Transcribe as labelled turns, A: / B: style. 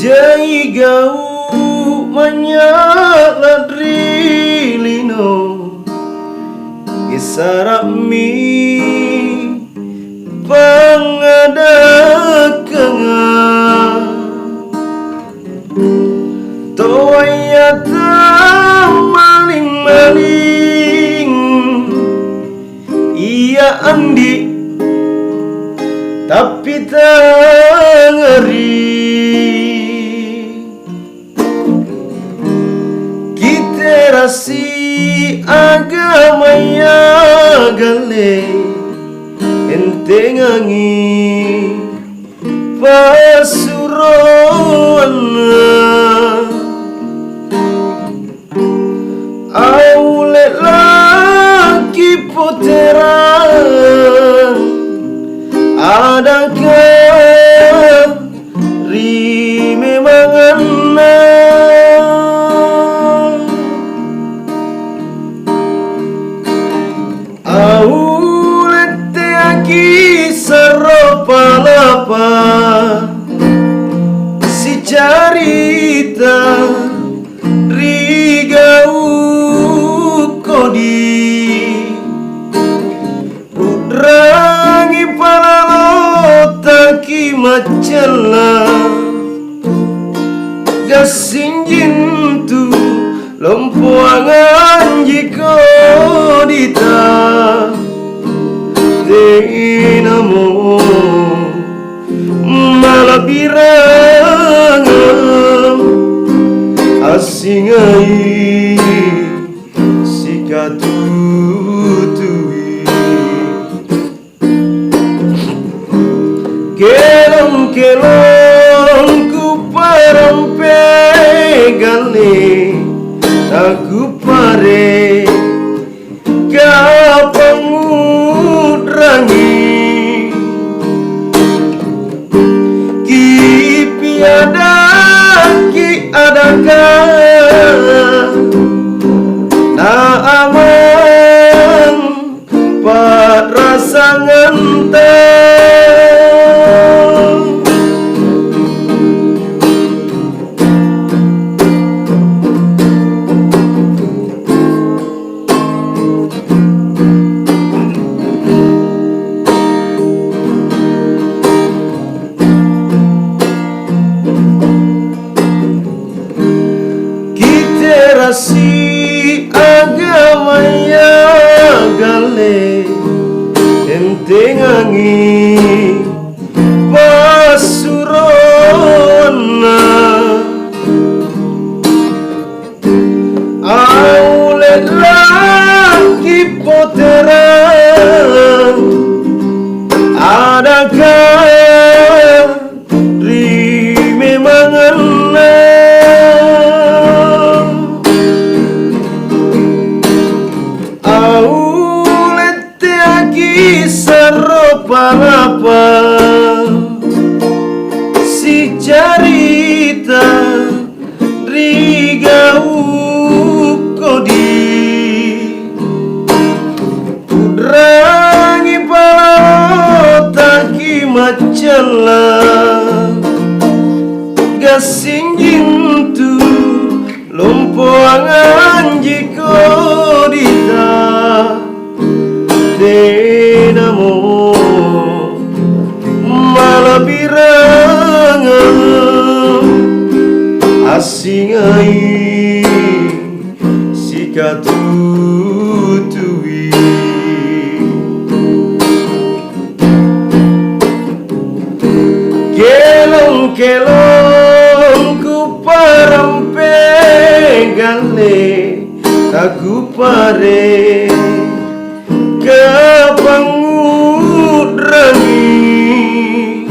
A: Jai gau manyaladri lino Isarami pangadakanga Toyata maling-maling Iya andi tapi tak ngeri Rasi agama ya gale enteng angi pasuruan aule laki puteran adakah rime mangana Aulete aki saropalapa si carita rigau kodi udrangi palalota macala gasinjin tu lompuangan jiko dita Dinamo malabirangam asingai sikatutui kelong ku parampegale aku pare kapangudrangi ki piada ki adakah na aman parasangan Rasi agama ya gale enteng angi pasurona aule laki poteran adakah rime mangana Saropalapa si carita rigau kodi udrangi palota ki macala gasinjin tu lompoangan jiko dita Dinamo malabirangam asingai sikatutui kelong ku parampegale aku pare kapangudrangi